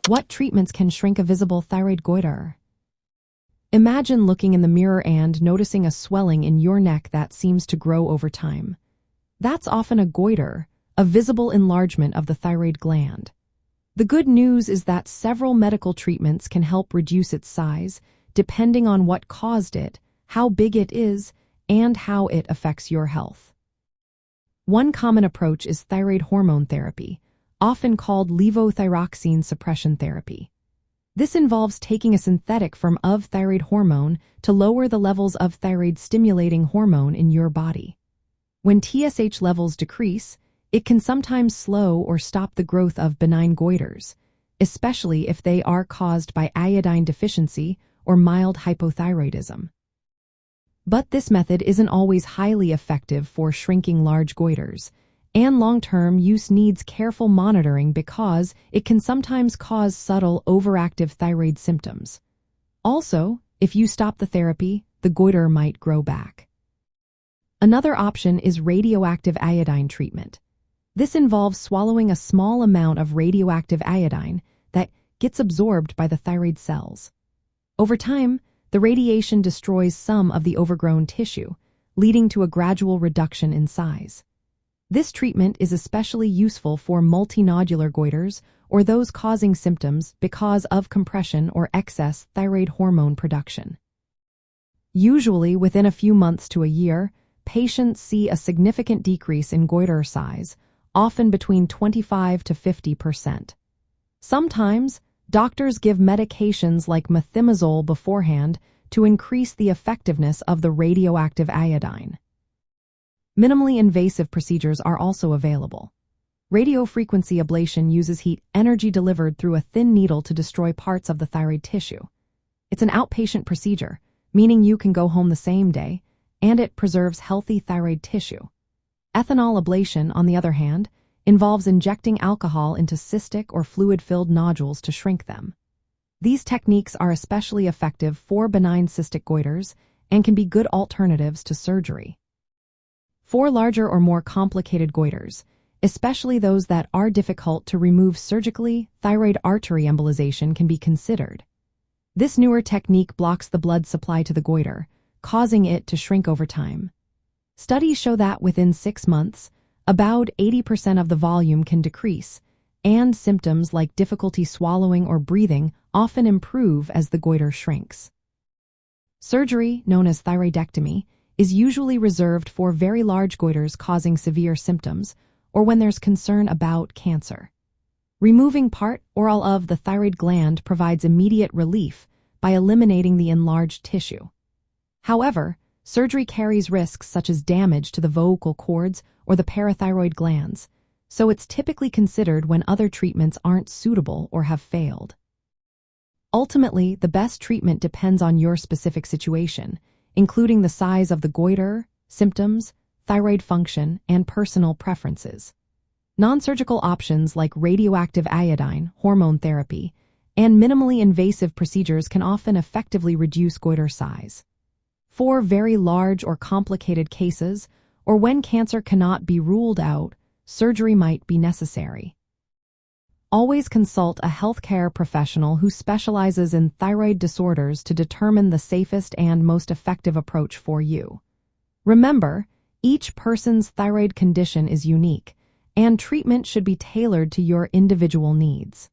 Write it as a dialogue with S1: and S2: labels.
S1: What treatments can shrink a visible thyroid goiter? Imagine looking in the mirror and noticing a swelling in your neck that seems to grow over time. That's often a goiter, a visible enlargement of the thyroid gland. The good news is that several medical treatments can help reduce its size, depending on what caused it, how big it is, and how it affects your health. One common approach is thyroid hormone therapy, often called levothyroxine suppression therapy. This involves taking a synthetic form of thyroid hormone to lower the levels of thyroid-stimulating hormone in your body. When TSH levels decrease, it can sometimes slow or stop the growth of benign goiters, especially if they are caused by iodine deficiency or mild hypothyroidism. But this method isn't always highly effective for shrinking large goiters, and long-term use needs careful monitoring because it can sometimes cause subtle overactive thyroid symptoms. Also, if you stop the therapy, the goiter might grow back. Another option is radioactive iodine treatment. This involves swallowing a small amount of radioactive iodine that gets absorbed by the thyroid cells. Over time, the radiation destroys some of the overgrown tissue, leading to a gradual reduction in size. This treatment is especially useful for multinodular goiters or those causing symptoms because of compression or excess thyroid hormone production. Usually, within a few months to a year, patients see a significant decrease in goiter size, often between 25 to 50%. Sometimes, doctors give medications like methimazole beforehand to increase the effectiveness of the radioactive iodine. Minimally invasive procedures are also available. Radiofrequency ablation uses heat energy delivered through a thin needle to destroy parts of the thyroid tissue. It's an outpatient procedure, meaning you can go home the same day, and it preserves healthy thyroid tissue. Ethanol ablation, on the other hand, involves injecting alcohol into cystic or fluid-filled nodules to shrink them. These techniques are especially effective for benign cystic goiters and can be good alternatives to surgery. For larger or more complicated goiters, especially those that are difficult to remove surgically, thyroid artery embolization can be considered. This newer technique blocks the blood supply to the goiter, causing it to shrink over time. Studies show that within 6 months, about 80% of the volume can decrease, and symptoms like difficulty swallowing or breathing often improve as the goiter shrinks. Surgery, known as thyroidectomy, is usually reserved for very large goiters causing severe symptoms or when there's concern about cancer. Removing part or all of the thyroid gland provides immediate relief by eliminating the enlarged tissue. However, surgery carries risks such as damage to the vocal cords or the parathyroid glands, so it's typically considered when other treatments aren't suitable or have failed. Ultimately, the best treatment depends on your specific situation, including the size of the goiter, symptoms, thyroid function, and personal preferences. Non-surgical options like radioactive iodine, hormone therapy, and minimally invasive procedures can often effectively reduce goiter size. For very large or complicated cases, or when cancer cannot be ruled out, surgery might be necessary. Always consult a healthcare professional who specializes in thyroid disorders to determine the safest and most effective approach for you. Remember, each person's thyroid condition is unique, and treatment should be tailored to your individual needs.